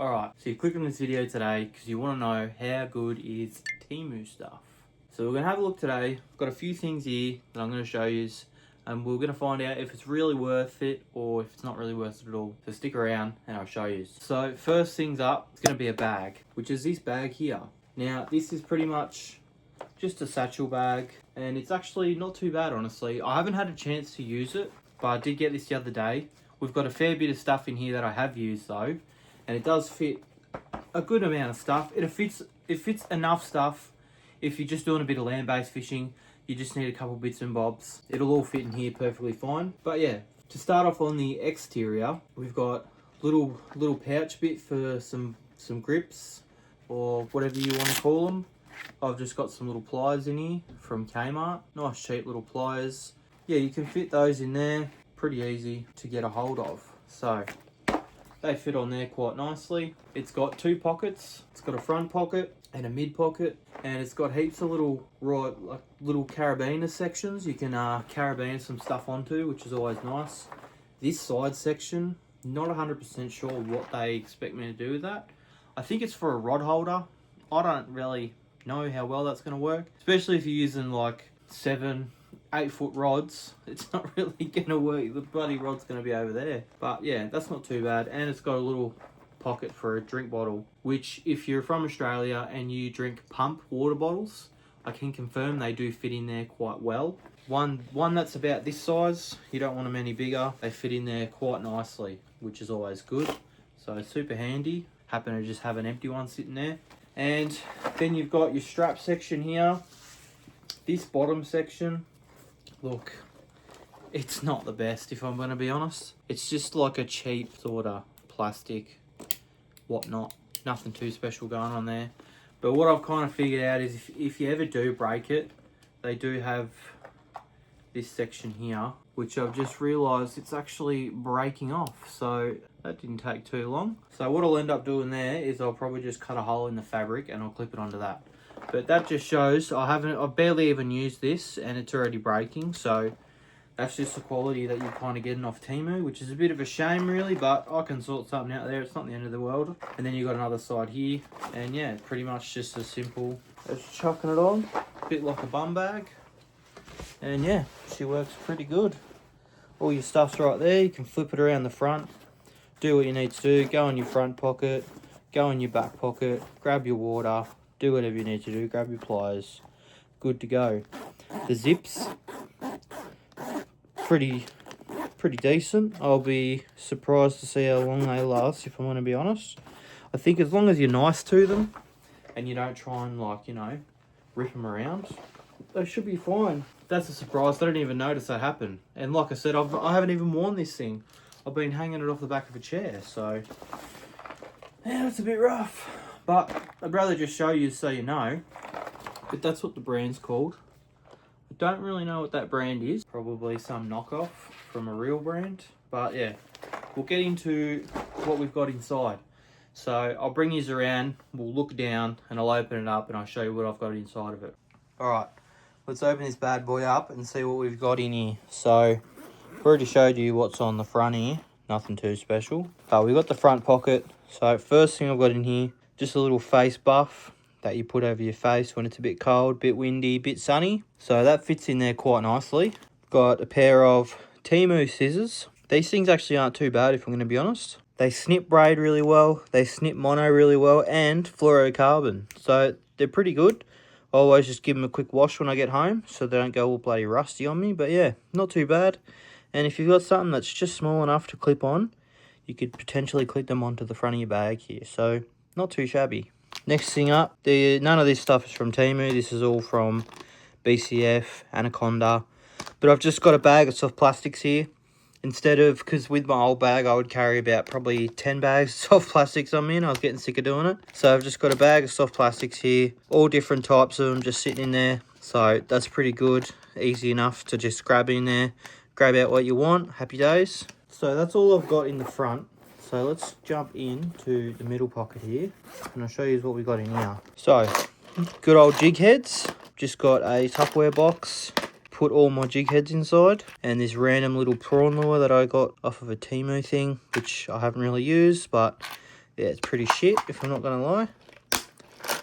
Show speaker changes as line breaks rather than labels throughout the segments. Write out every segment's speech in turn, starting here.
Alright, so you click on this video today because you want to know how good is TEMU stuff. So we're going to have a look today. I've got a few things here that I'm going to show you, and we're going to find out if it's really worth it or if it's not really worth it at all. So stick around and I'll show you. So first things up, it's going to be a bag, which is this bag here. Now this is pretty much just a satchel bag, and it's actually not too bad, honestly. I haven't had a chance to use it, but I did get this the other day. We've got a fair bit of stuff in here that I have used though, and it does fit a good amount of stuff. It fits enough stuff. If you're just doing a bit of land-based fishing, you just need a couple bits and bobs. It'll all fit in here perfectly fine. But yeah, to start off on the exterior, we've got little pouch bit for some grips or whatever you want to call them. I've just got some little pliers in here from Kmart. Nice cheap little pliers. Yeah, you can fit those in there. Pretty easy to get a hold of. So they fit on there quite nicely. It's got two pockets. It's got a front pocket and a mid pocket, and it's got heaps of little carabiner sections you can carabiner some stuff onto, which is always nice. This side section, not 100% sure what they expect me to do with that. I think it's for a rod holder. I don't really know how well that's going to work, especially if you're using like 7-8 foot rods. It's not really going to work. The bloody rod's going to be over there. But yeah, that's not too bad. And it's got a little pocket for a drink bottle, which if you're from Australia and you drink pump water bottles, I can confirm they do fit in there quite well. One that's about this size, you don't want them any bigger. They fit in there quite nicely, which is always good. So super handy. Happen to just have an empty one sitting there. And then you've got your strap section here. This bottom section, look, it's not the best if I'm going to be honest. It's just like a cheap sort of plastic whatnot. Nothing too special going on there. But what I've kind of figured out is if you ever do break it, they do have this section here, which I've just realised it's actually breaking off. So that didn't take too long. So what I'll end up doing there is I'll probably just cut a hole in the fabric and I'll clip it onto that. But that just shows I've barely even used this and it's already breaking. So that's just the quality that you're kind of getting off TEMU, which is a bit of a shame really, but I can sort something out there. It's not the end of the world. And then you've got another side here, and yeah, pretty much just as simple as chucking it on, a bit like a bum bag. And yeah, she works pretty good. All your stuff's right there. You can flip it around the front, do what you need to do, go in your front pocket, go in your back pocket, grab your water, do whatever you need to do, grab your pliers, good to go. The zips, pretty decent. I'll be surprised to see how long they last, if I'm going to be honest. I think as long as you're nice to them and you don't try and, like, you know, rip them around, they should be fine. That's a surprise. I didn't even notice that happen. And like I said, I haven't even worn this thing. I've been hanging it off the back of a chair, so yeah, it's a bit rough. But I'd rather just show you so you know. But that's what the brand's called. I don't really know what that brand is. Probably some knockoff from a real brand. But yeah, we'll get into what we've got inside. So I'll bring you around, we'll look down, and I'll open it up and I'll show you what I've got inside of it. Alright, let's open this bad boy up and see what we've got in here. So I've already showed you what's on the front here. Nothing too special. But we've got the front pocket. So first thing I've got in here, just a little face buff that you put over your face when it's a bit cold, bit windy, bit sunny. So that fits in there quite nicely. Got a pair of TEMU scissors. These things actually aren't too bad if I'm going to be honest. They snip braid really well, they snip mono really well, and fluorocarbon. So they're pretty good. I always just give them a quick wash when I get home so they don't go all bloody rusty on me. But yeah, not too bad. And if you've got something that's just small enough to clip on, you could potentially clip them onto the front of your bag here. So not too shabby. Next thing up, none of this stuff is from TEMU. This is all from BCF, Anaconda. But I've just got a bag of soft plastics here. Instead of, because with my old bag, I would carry about probably 10 bags of soft plastics on me, and I was getting sick of doing it. So I've just got a bag of soft plastics here, all different types of them just sitting in there. So that's pretty good, easy enough to just grab in there, grab out what you want, happy days. So that's all I've got in the front. So let's jump into the middle pocket here, and I'll show you what we've got in here. So, good old jig heads. Just got a Tupperware box, put all my jig heads inside, and this random little prawn lure that I got off of a TEMU thing, which I haven't really used, but Yeah, it's pretty shit, if I'm not going to lie.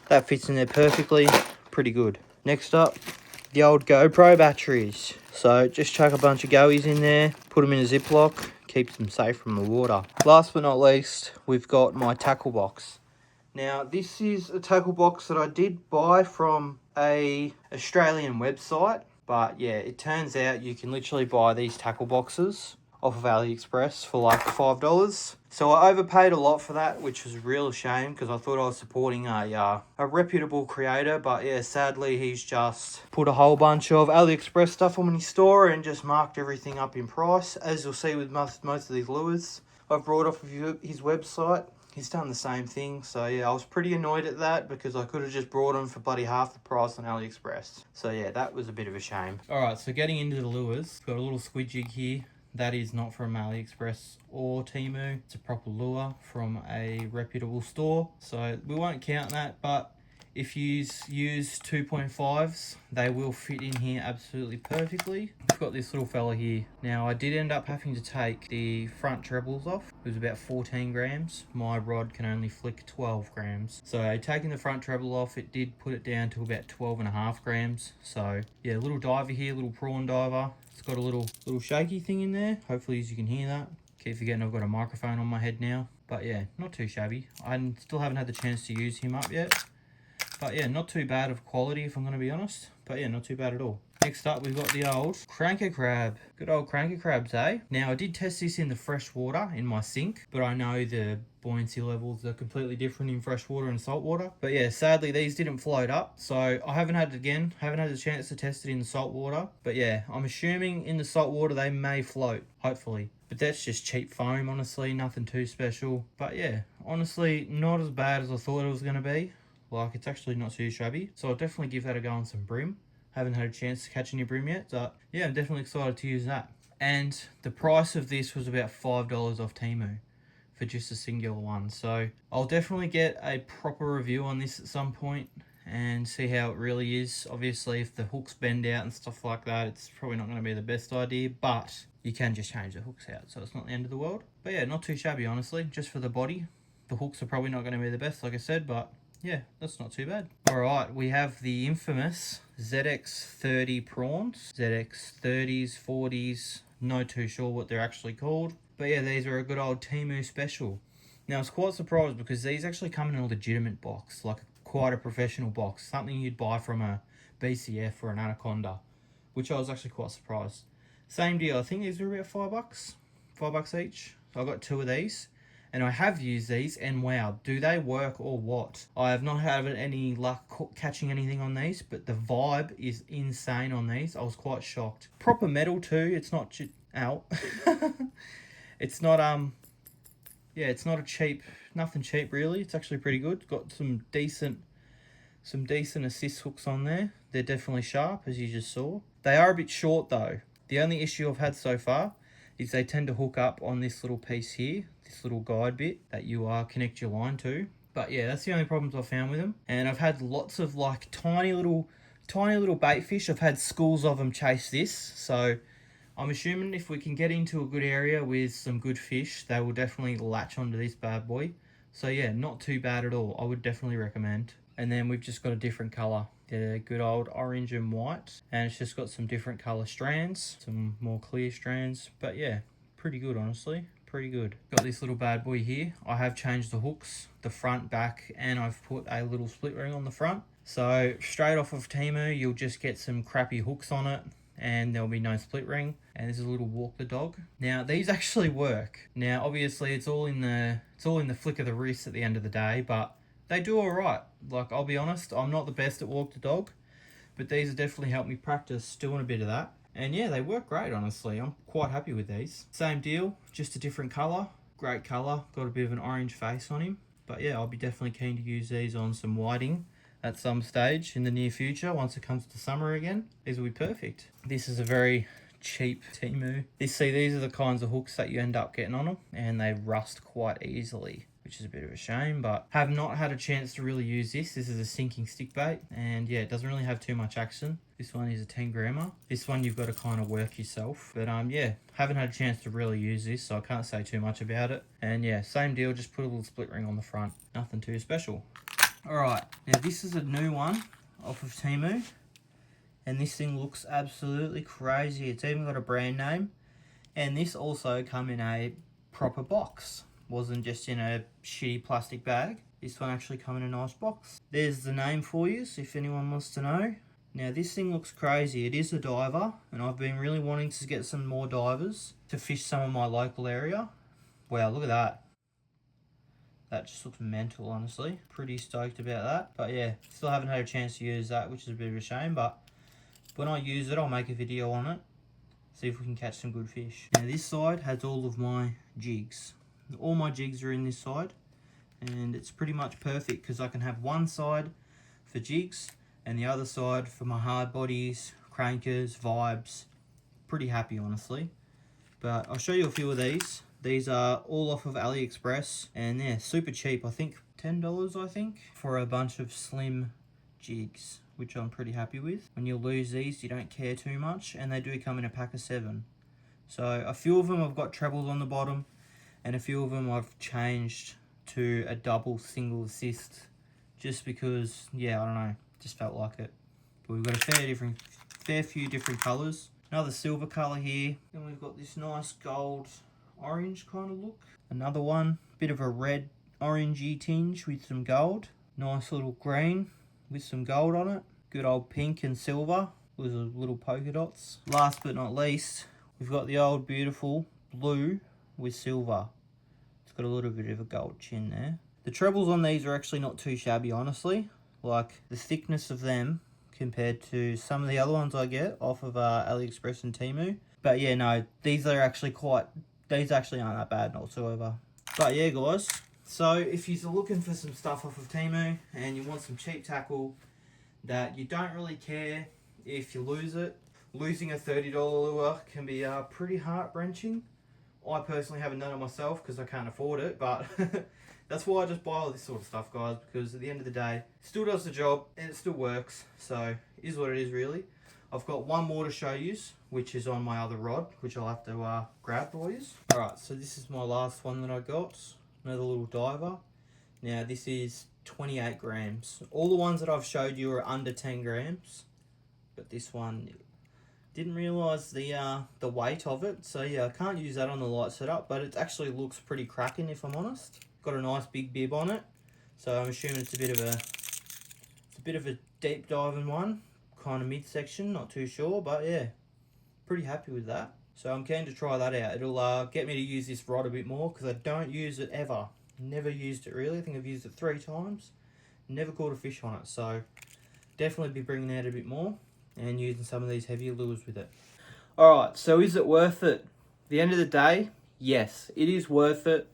That fits in there perfectly. Pretty good. Next up, the old GoPro batteries. So just chuck a bunch of goeies in there, put them in a Ziploc, keeps them safe from the water. Last but not least, we've got my tackle box. Now, this is a tackle box that I did buy from a Australian website. But yeah, it turns out you can literally buy these tackle boxes off of AliExpress for like $5. So I overpaid a lot for that, which was a real shame because I thought I was supporting a reputable creator. But yeah, sadly, he's just put a whole bunch of AliExpress stuff on his store and just marked everything up in price. As you'll see with most of these lures I've brought off of his website, he's done the same thing. So yeah, I was pretty annoyed at that because I could have just brought them for bloody half the price on AliExpress. So yeah, that was a bit of a shame. Alright, so getting into the lures, got a little squid jig here. That is not from AliExpress or TEMU. It's a proper lure from a reputable store. So we won't count that, but if you use 2.5s, they will fit in here absolutely perfectly. I've got this little fella here. Now, I did end up having to take the front trebles off. It was about 14 grams. My rod can only flick 12 grams. So taking the front treble off, it did put it down to about 12.5 grams. So yeah, little diver here, little prawn diver. It's got a little shaky thing in there. Hopefully you can hear that. Keep forgetting I've got a microphone on my head now. But yeah, not too shabby. I still haven't had the chance to use him up yet. But yeah, not too bad of quality if I'm going to be honest. But yeah, not too bad at all. Next up, we've got the old cranker crab. Good old cranker crabs, eh? Now, I did test this in the fresh water in my sink, but I know the buoyancy levels are completely different in fresh water and salt water. But yeah, sadly, these didn't float up. So I haven't had the chance to test it in the salt water. But yeah, I'm assuming in the salt water, they may float, hopefully. But that's just cheap foam, honestly, nothing too special. But yeah, honestly, not as bad as I thought it was going to be. Like, it's actually not too shabby. So I'll definitely give that a go on some bream. Haven't had a chance to catch any bream yet, but yeah, I'm definitely excited to use that. And the price of this was about $5 off TEMU for just a singular one. So I'll definitely get a proper review on this at some point and see how it really is. Obviously, if the hooks bend out and stuff like that, it's probably not going to be the best idea, but you can just change the hooks out, so it's not the end of the world. But yeah, not too shabby, honestly, just for the body. The hooks are probably not going to be the best, like I said, but yeah, that's not too bad. Alright, we have the infamous ZX30 prawns. ZX30s, 40s, not too sure what they're actually called. But yeah, these are a good old TEMU special. Now, I was quite surprised because these actually come in a legitimate box, like quite a professional box, something you'd buy from a BCF or an Anaconda, which I was actually quite surprised. Same deal, I think these were about $5, $5 each. So I got 2 of these. And I have used these, and wow, do they work or what? I have not had any luck catching anything on these, but the vibe is insane on these. I was quite shocked. Proper metal too. It's not out. It's not yeah, it's not a cheap, nothing cheap really. It's actually pretty good. Got some decent assist hooks on there. They're definitely sharp, as you just saw. They are a bit short though. The only issue I've had so far is they tend to hook up on this little piece here, this little guide bit that you connect your line to. But yeah, that's the only problems I've found with them. And I've had lots of like tiny little bait fish. I've had schools of them chase this. So I'm assuming if we can get into a good area with some good fish, they will definitely latch onto this bad boy. So yeah, not too bad at all. I would definitely recommend. And then we've just got a different colour. The good old orange and white. And it's just got some different colour strands. Some more clear strands. But yeah, pretty good, honestly. Pretty good. Got this little bad boy here. I have changed the hooks, the front, back, and I've put a little split ring on the front. So straight off of TEMU, you'll just get some crappy hooks on it, and there'll be no split ring. And this is a little walk the dog. Now these actually work. Now obviously it's all in the flick of the wrist at the end of the day, but they do all right. Like, I'll be honest, I'm not the best at walk the dog, but these have definitely helped me practice doing a bit of that. And yeah, they work great, honestly. I'm quite happy with these. Same deal, just a different colour. Great colour. Got a bit of an orange face on him. But yeah, I'll be definitely keen to use these on some whiting at some stage in the near future. Once it comes to summer again, these will be perfect. This is a very cheap TEMU. These are the kinds of hooks that you end up getting on them, and they rust quite easily. which is a bit of a shame, but have not had a chance to really use this. This is a sinking stick bait, and yeah, it doesn't really have too much action. This one is a 10 grammer. This one you've got to kind of work yourself, but yeah, haven't had a chance to really use this, so I can't say too much about it. And yeah, same deal, just put a little split ring on the front, nothing too special. All right, now this is a new one off of TEMU, and this thing looks absolutely crazy. It's even got a brand name, and this also come in a proper box. Wasn't just in a shitty plastic bag. This one actually come in a nice box. There's the name for you, so if anyone wants to know. Now this thing looks crazy. It is a diver, and I've been really wanting to get some more divers to fish some of my local area. Wow, look at that. That just looks mental, honestly. Pretty stoked about that. But yeah, still haven't had a chance to use that, which is a bit of a shame. But when I use it, I'll make a video on it. See if we can catch some good fish. Now this side has all of my jigs. All my jigs are in this side. And it's pretty much perfect because I can have one side for jigs and the other side for my hard bodies, crankers, vibes. Pretty happy, honestly. But I'll show you a few of these. These are all off of AliExpress, and they're super cheap. I think $10, I think, for a bunch of slim jigs, which I'm pretty happy with. When you lose these, you don't care too much, and they do come in a pack of 7. So a few of them have got trebles on the bottom, and a few of them I've changed to a double single assist, just because, yeah, I don't know, just felt like it. But we've got a fair few different colours. Another silver colour here, and we've got this nice gold orange kind of look. Another one, bit of a red orangey tinge with some gold. Nice little green with some gold on it. Good old pink and silver with a little polka dots. Last but not least, we've got the old beautiful blue with silver. It's got a little bit of a gold chin there. The trebles on these are actually not too shabby, honestly. Like the thickness of them compared to some of the other ones I get off of AliExpress and TEMU. But yeah, no, these actually aren't that bad whatsoever. But yeah, guys, so if you're looking for some stuff off of TEMU and you want some cheap tackle that you don't really care if you lose it, losing a $30 lure can be pretty heart-wrenching. I personally haven't done it myself because I can't afford it, but that's why I just buy all this sort of stuff, guys, because at the end of the day, it still does the job and it still works, so it is what it is, really. I've got one more to show you, which is on my other rod, which I'll have to grab for you. Alright, so this is my last one that I got. Another little diver. Now this is 28 grams. All the ones that I've showed you are under 10 grams. But this one, didn't realise the weight of it. So yeah, I can't use that on the light setup, but it actually looks pretty cracking if I'm honest. Got a nice big bib on it. So I'm assuming it's a bit of a deep diving one. Kind of midsection, not too sure, but yeah, pretty happy with that. So I'm keen to try that out. It'll get me to use this rod a bit more because I don't use it ever. Never used it really. I think I've used it 3 times. Never caught a fish on it, so definitely be bringing it out a bit more and using some of these heavier lures with it. Alright, so is it worth it? At the end of the day, yes, it is worth it.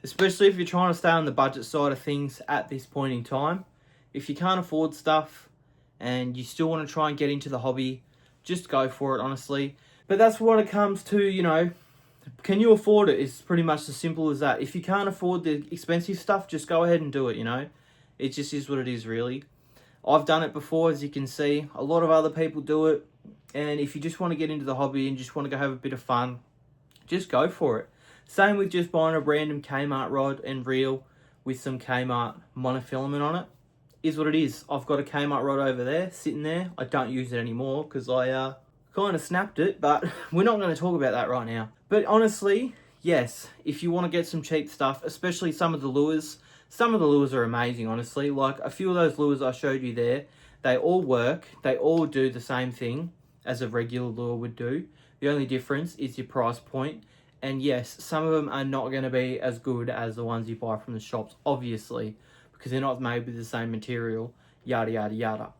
Especially if you're trying to stay on the budget side of things at this point in time. If you can't afford stuff and you still want to try and get into the hobby, just go for it, honestly. But that's what it comes to, you know, can you afford it? It's pretty much as simple as that. If you can't afford the expensive stuff, just go ahead and do it, you know. It just is what it is, really. I've done it before, as you can see. A lot of other people do it. And if you just want to get into the hobby and just want to go have a bit of fun, just go for it. Same with just buying a random Kmart rod and reel with some Kmart monofilament on it. Is what it is. I've got a Kmart rod over there, sitting there. I don't use it anymore because I kind of snapped it, but we're not going to talk about that right now. But honestly, yes, if you want to get some cheap stuff, especially some of the lures are amazing, honestly. Like a few of those lures I showed you there, they all work. They all do the same thing as a regular lure would do. The only difference is your price point. And yes, some of them are not going to be as good as the ones you buy from the shops, obviously, because they're not made with the same material, yada, yada, yada.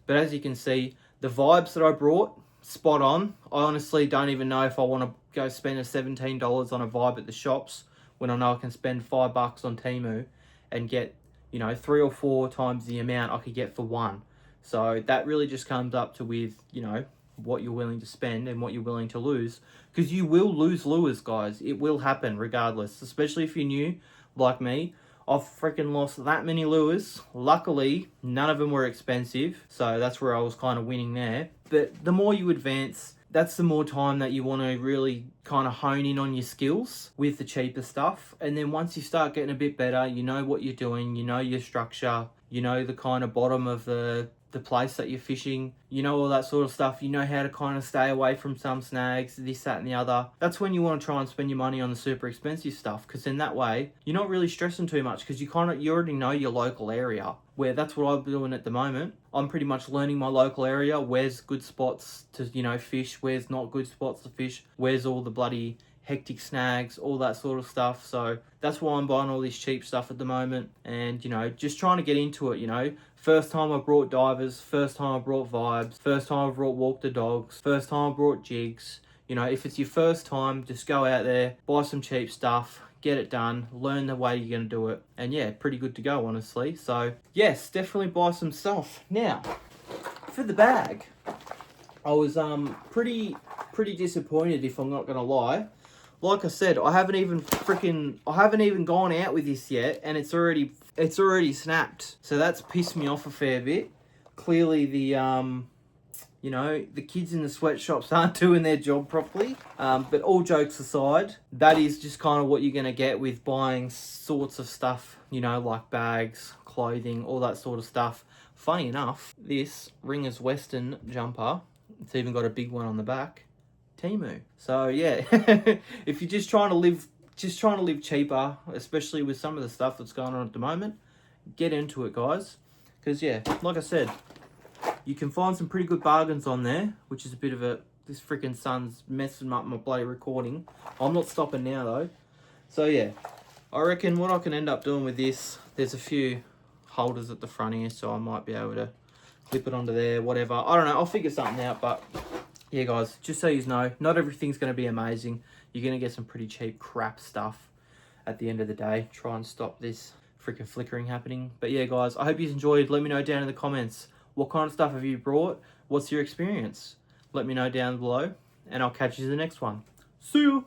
But as you can see, the vibes that I brought, spot on. I honestly don't even know if I want to go spend $17 on a vibe at the shops when I know I can spend $5 on TEMU and get, you know, 3 or 4 times the amount I could get for one. So that really just comes up to with, you know, what you're willing to spend and what you're willing to lose. Because you will lose lures, guys. It will happen regardless, especially if you're new like me. I've freaking lost that many lures. Luckily, none of them were expensive, so that's where I was kind of winning there. But the more you advance, that's the more time that you want to really kind of hone in on your skills with the cheaper stuff. And then once you start getting a bit better, you know what you're doing, you know your structure, you know the kind of bottom of the place that you're fishing, you know all that sort of stuff, you know how to kind of stay away from some snags, this, that and the other. That's when you want to try and spend your money on the super expensive stuff, because in that way you're not really stressing too much, because you already know your local area. Where that's what I'm doing at the moment. I'm pretty much learning my local area, where's good spots to, you know, fish, where's not good spots to fish, where's all the bloody hectic snags, all that sort of stuff. So that's why I'm buying all this cheap stuff at the moment, and, you know, just trying to get into it, you know. First time I brought divers, first time I brought vibes, first time I brought walk the dogs, first time I brought jigs. You know, if it's your first time, just go out there, buy some cheap stuff, get it done, learn the way you're going to do it, and yeah, pretty good to go, honestly. So yes, definitely buy some stuff. Now, for the bag, I was pretty disappointed, if I'm not going to lie. Like I said, I haven't even gone out with this yet, and it's already snapped. So that's pissed me off a fair bit. Clearly the you know, the kids in the sweatshops aren't doing their job properly. But all jokes aside, that is just kind of what you're going to get with buying sorts of stuff, you know, like bags, clothing, all that sort of stuff. Funny enough, this Ringers Western jumper, it's even got a big one on the back, TEMU. So yeah, if you're just trying to live cheaper, especially with some of the stuff that's going on at the moment, get into it, guys. Because yeah, like I said, you can find some pretty good bargains on there, which is a bit of a... This freaking sun's messing up my bloody recording. I'm not stopping now, though. So, yeah. I reckon what I can end up doing with this... There's a few holders at the front here, so I might be able to clip it onto there, whatever. I don't know. I'll figure something out, but... Yeah, guys, just so you know, not everything's going to be amazing. You're going to get some pretty cheap crap stuff at the end of the day. Try and stop this freaking flickering happening. But, yeah, guys, I hope you enjoyed. Let me know down in the comments. What kind of stuff have you brought? What's your experience? Let me know down below, and I'll catch you in the next one. See you!